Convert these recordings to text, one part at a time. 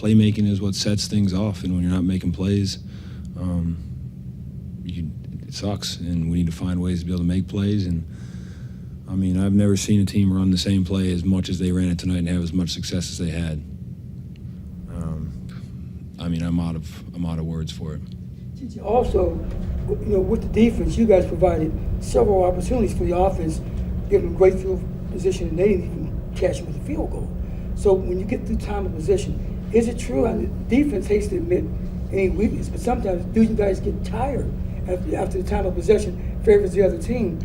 playmaking is what sets things off, and when you're not making plays, it sucks, and we need to find ways to be able to make plays. And I mean, I've never seen a team run the same play as much as they ran it tonight and have as much success as they had. I mean, I'm out of words for it. Also, with the defense, you guys provided several opportunities for the offense, giving them great field position, and they didn't even catch it with a field goal. So when you get through time of possession, is it true? And the defense hates to admit any weakness, but sometimes do you guys get tired after the time of possession favors the other team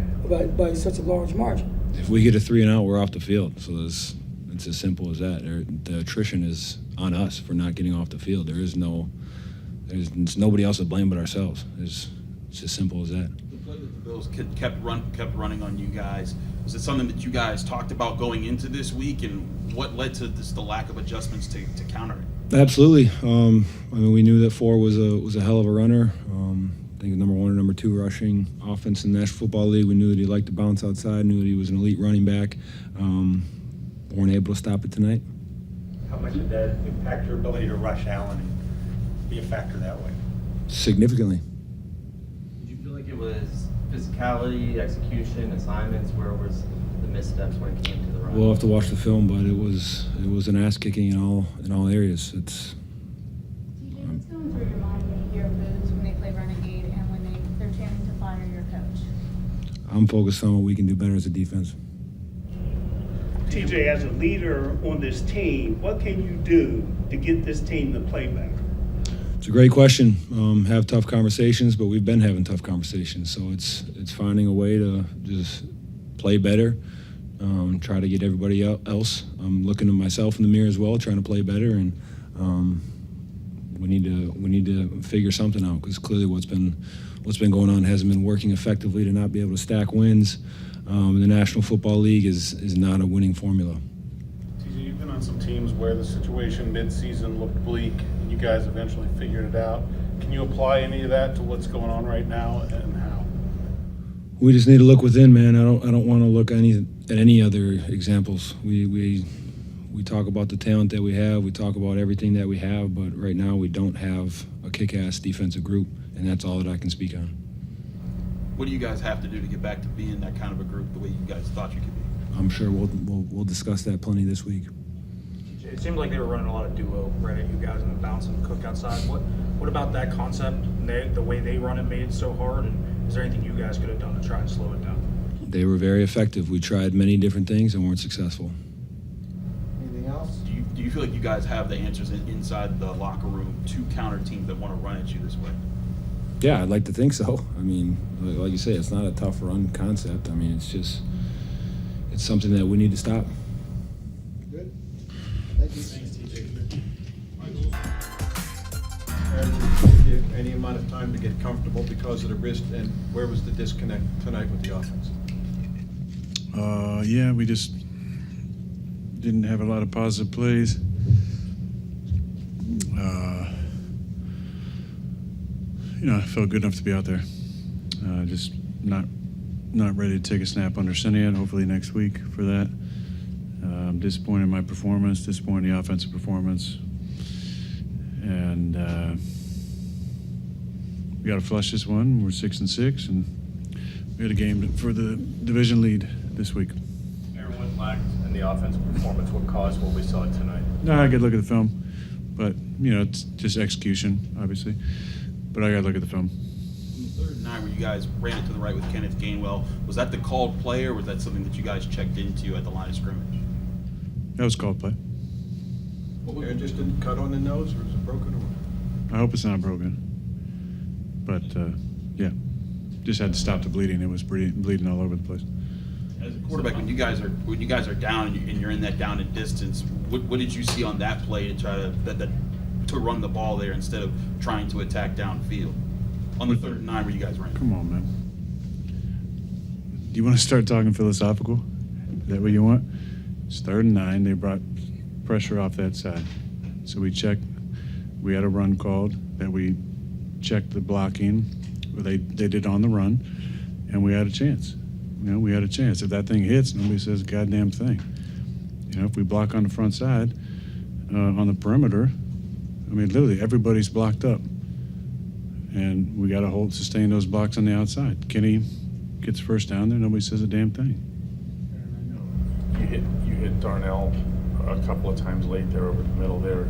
by such a large margin? If we get a 3 and out, we're off the field. So it's as simple as that. The attrition is on us for not getting off the field. There's nobody else to blame but ourselves. It's as simple as that. The play that the Bills kept running on you guys, was it something that you guys talked about going into this week, and what led to the lack of adjustments to counter it? Absolutely. I mean, we knew that Four was a hell of a runner. I think number 1 or number 2 rushing offense in the National Football League. We knew that he liked to bounce outside, knew that he was an elite running back. Weren't able to stop it tonight. How much did that impact your ability to rush Allen and be a factor that way? Significantly. Did you feel like it was physicality, execution, assignments? Where was the missteps when it came to the run? We'll have to watch the film, but it was an ass kicking in all areas. It's. TJ, what's going through your mind when you hear boos when they play Renegade and when they're chanting to fire your coach? I'm focused on what we can do better as a defense. TJ, as a leader on this team, what can you do to get this team to play better? It's a great question. Have tough conversations, but we've been having tough conversations. So it's finding a way to just play better, try to get everybody else. I'm looking at myself in the mirror as well, trying to play better, and we need to figure something out, because clearly what's been going on hasn't been working effectively. To not be able to stack wins in the National Football League is not a winning formula. TJ, you've been on some teams where the situation mid-season looked bleak, and you guys eventually figured it out. Can you apply any of that to what's going on right now, and how? We just need to look within, man. I don't want to look at any other examples. We talk about the talent that we have. We talk about everything that we have, but right now we don't have a kick-ass defensive group, and that's all that I can speak on. What do you guys have to do to get back to being that kind of a group the way you guys thought you could be? I'm sure we'll discuss that plenty this week. It seemed like they were running a lot of duo right at you guys and bouncing Cook outside. What about that concept and the way they run it made it so hard? And is there anything you guys could have done to try and slow it down? They were very effective. We tried many different things and weren't successful. Anything else? Do you feel like you guys have the answers inside the locker room to counter teams that want to run at you this way? Yeah, I'd like to think so. I mean, like you say, it's not a tough run concept. I mean, it's something that we need to stop. Good. Thank you. Thanks, TJ. Aaron, did you give any amount of time to get comfortable because of the wrist, and where was the disconnect tonight with the offense? Yeah, we just didn't have a lot of positive plays. I felt good enough to be out there. Just not ready to take a snap under center yet. Hopefully next week for that. I'm disappointed in my performance, disappointed in the offensive performance. And we got to flush this one. We're 6-6, and we had a game for the division lead this week. Aaron, what lacked in the offensive performance? What caused what we saw tonight? No, I got to look at the film. But, it's just execution, obviously. But I got to look at the film. On the 3rd and 9, where you guys ran it to the right with Kenneth Gainwell, was that the called play, or was that something that you guys checked into at the line of scrimmage? That was called play. Aaron just didn't cut on the nose, or was it broken? Or? I hope it's not broken. But, yeah, just had to stop the bleeding. It was bleeding all over the place. As a quarterback, when you guys are down and you're in that down and distance, what did you see on that play to try to run the ball there instead of trying to attack downfield? On the 3rd and 9 where you guys ran. Come on, man. Do you want to start talking philosophical? Is that what you want? It's 3rd and 9. They brought pressure off that side. So we checked. We had a run called that we checked the blocking. They did on the run, and we had a chance. We had a chance. If that thing hits, nobody says a goddamn thing. If we block on the front side, on the perimeter, I mean, literally, everybody's blocked up. And we got to sustain those blocks on the outside. Kenny gets first down there, nobody says a damn thing. You hit Darnell a couple of times late there over the middle there.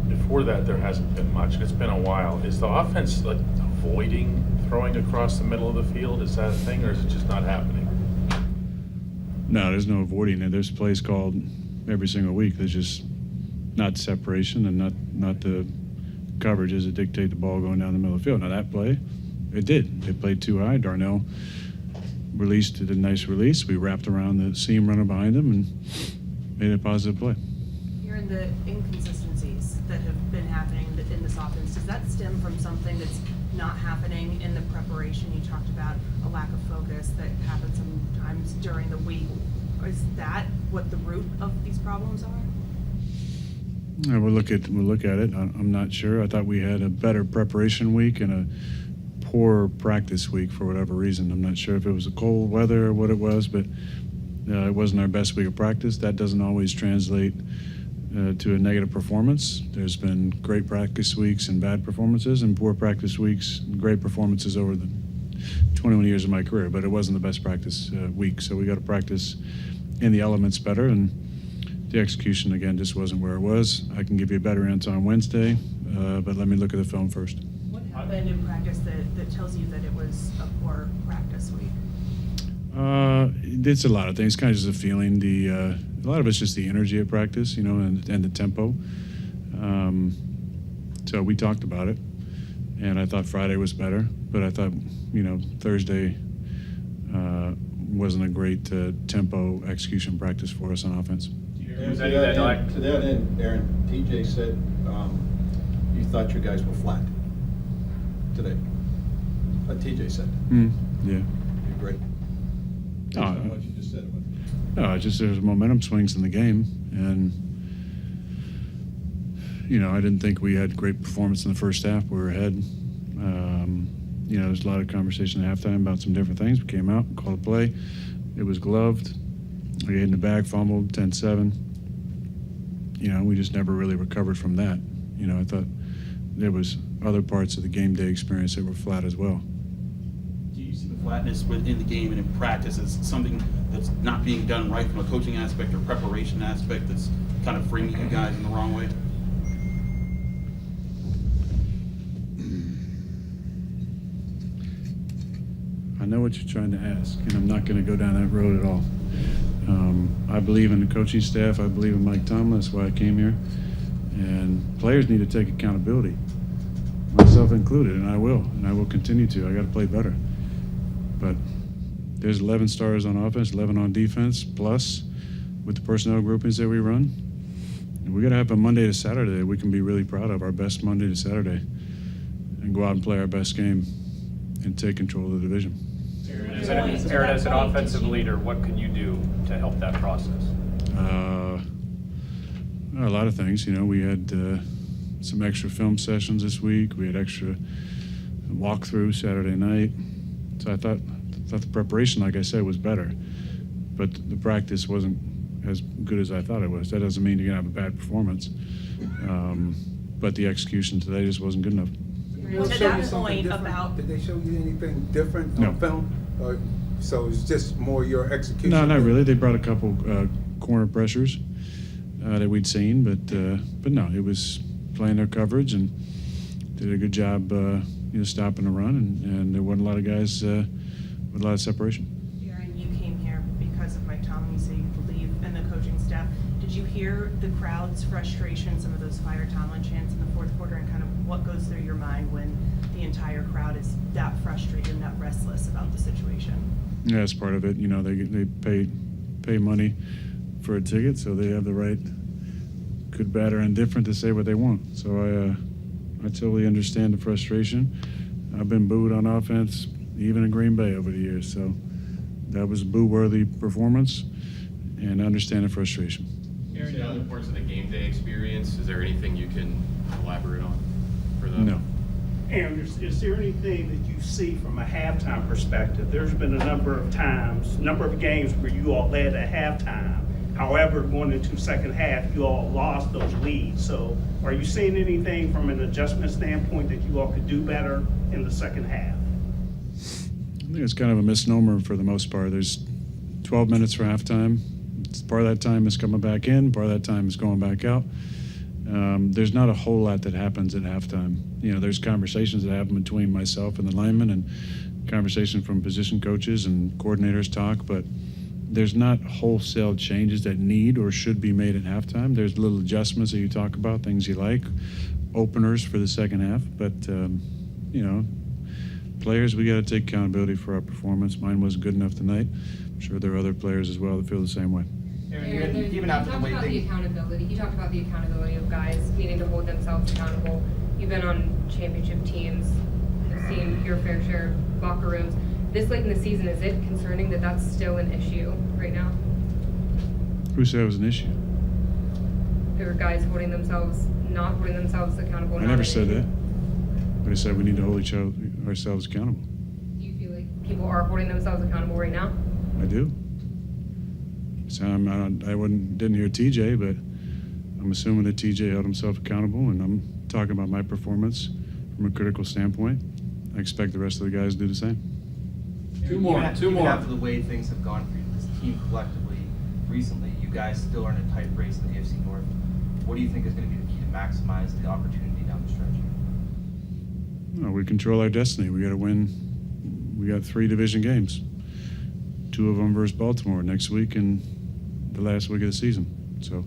Before that, there hasn't been much. It's been a while. Is the offense like avoiding throwing across the middle of the field? Is that a thing, or is it just not happening? No, there's no avoiding it. There's plays called every single week. There's just not separation and not the coverages that dictate the ball going down the middle of the field. Now that play, it did. They played too high. Darnell did a nice release. We wrapped around the seam runner behind him and made a positive play. Hearing the inconsistencies that have been happening in this offense, does that stem from something that's not happening in the preparation? You talked about a lack of focus that happens sometimes during the week. Is that what the root of these problems are? Yeah, we'll look at it. I'm not sure. I thought we had a better preparation week and a poor practice week for whatever reason. I'm not sure if it was the cold weather or what it was, but it wasn't our best week of practice. That doesn't always translate to a negative performance. There's been great practice weeks and bad performances, and poor practice weeks and great performances over the 21 years of my career, but it wasn't the best practice week. So we got to practice in the elements better, and the execution, again, just wasn't where it was. I can give you a better answer on Wednesday, but let me look at the film first. What happened in practice that tells you that it was a poor practice week? It's a lot of things, kind of just a feeling. A lot of it's just the energy at practice, and the tempo. So we talked about it, and I thought Friday was better, but I thought, Thursday wasn't a great tempo execution practice for us on offense. To that end, Aaron, TJ said you thought your guys were flat today. What TJ said. Yeah. You're great. Based on what you just said about it. No, it's just there's momentum swings in the game, and I didn't think we had great performance in the first half. We were ahead. There's a lot of conversation at halftime about some different things. We came out, called a play. It was gloved. We hit in the bag, fumbled, 10-7. We just never really recovered from that. I thought there was other parts of the game day experience that were flat as well. Do you see the flatness within the game and in practice as something that's not being done right from a coaching aspect or preparation aspect that's kind of framing you guys in the wrong way? I know what you're trying to ask, and I'm not going to go down that road at all. I believe in the coaching staff. I believe in Mike Tomlin. That's why I came here. And players need to take accountability, myself included, and I will continue to. I got to play better. But there's 11 stars on offense, 11 on defense, plus with the personnel groupings that we run. And we got to have a Monday to Saturday that we can be really proud of, our best Monday to Saturday, and go out and play our best game and take control of the division. Aaron, as an offensive leader, what can you do to help that process? A lot of things. We had some extra film sessions this week. We had extra walkthrough Saturday night. So I thought the preparation, like I said, was better. But the practice wasn't as good as I thought it was. That doesn't mean you're going to have a bad performance. But the execution today just wasn't good enough. To that point about... Did they show you anything different No. on film? So it's just more your execution? No, not really. They brought a couple corner pressures that we'd seen, but no, it was playing their coverage and did a good job, stopping the run, and there wasn't a lot of guys with a lot of separation. Aaron, you came here because of Mike Tomlin, so you believe in the coaching staff. Did you hear the crowd's frustration, some of those Fire Tomlin chants in the fourth quarter, and kind of what goes through your mind when the entire crowd is that frustrated and that restless about the situation? Yeah, that's part of it. They pay money for a ticket, so they have the right, good, bad, or indifferent, to say what they want. So I totally understand the frustration. I've been booed on offense, even in Green Bay over the years. So that was a boo-worthy performance, and I understand the frustration. Aaron, in other parts of the game day experience, is there anything you can elaborate on for them? No. Aaron, is there anything that you see from a halftime perspective? There's been a number of games where you all led at halftime. However, going into second half, you all lost those leads. So Are you seeing anything from an adjustment standpoint that you all could do better in the second half? I think it's kind of a misnomer for the most part. There's 12 minutes for halftime. Part of that time is coming back in, part of that time is going back out. There's not a whole lot that happens at halftime. You know, there's conversations that happen between myself and the linemen, and conversation from position coaches and coordinators talk, but there's not wholesale changes that need or should be made at halftime. There's little adjustments that you talk about, things you like, openers for the second half, but you know, players, we got to take accountability for our performance. Mine wasn't good enough tonight. I'm sure there are other players as well that feel the same way. Aaron, You even after the talked way about the things. accountability. You talked about the accountability of guys needing to hold themselves accountable. You've been on championship teams, have seen your fair share of locker rooms. This late in the season, is it concerning that that's still an issue right now? Who said it was an issue? There are guys not holding themselves accountable. I not never an said issue. that. But I said we need to hold ourselves accountable. Do you feel like people are holding themselves accountable right now? I do. So didn't hear TJ, but I'm assuming that TJ held himself accountable, and I'm talking about my performance from a critical standpoint. I expect the rest of the guys to do the same. Even after the way things have gone for you, this team collectively, recently, you guys still are in a tight race in the AFC North. What do you think is going to be the key to maximize the opportunity down the stretch? No, we control our destiny. We got to win. We got 3 division games. 2 of them versus Baltimore next week and the last week of the season. So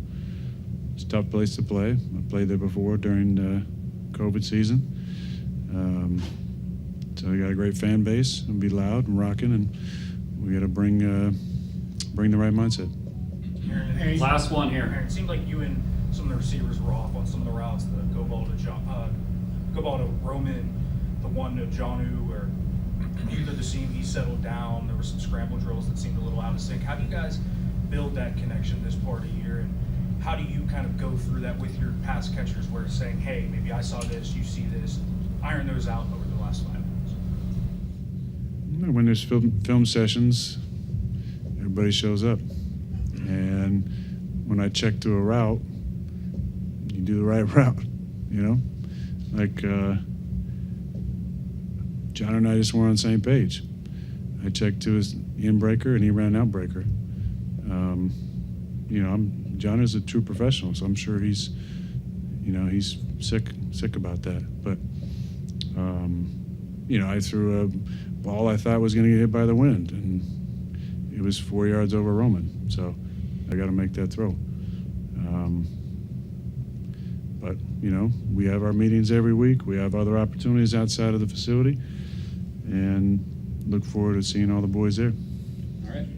it's a tough place to play. I played there before during the COVID season. So we got a great fan base and be loud and rocking, and we got to bring the right mindset. Aaron, Last one here. Aaron, it seemed like you and some of the receivers were off on some of the routes, the go ball to Roman, the one to Jonu, or either the seam he settled down. There were some scramble drills that seemed a little out of sync. How do you guys build that connection this part of the year, and how do you kind of go through that with your pass catchers, where it's saying, hey, maybe I saw this, you see this, iron those out over the last 5 minutes? When there's film sessions, everybody shows up. And when I check to a route, you do the right route, you know? Like, John and I just weren't on the same page. I checked to his in breaker, and he ran out breaker. You know, John is a true professional, so I'm sure he's sick about that. But, you know, I threw a ball I thought was going to get hit by the wind, and it was 4 yards over Roman. So I got to make that throw. But, you know, we have our meetings every week. We have other opportunities outside of the facility, and look forward to seeing all the boys there. All right.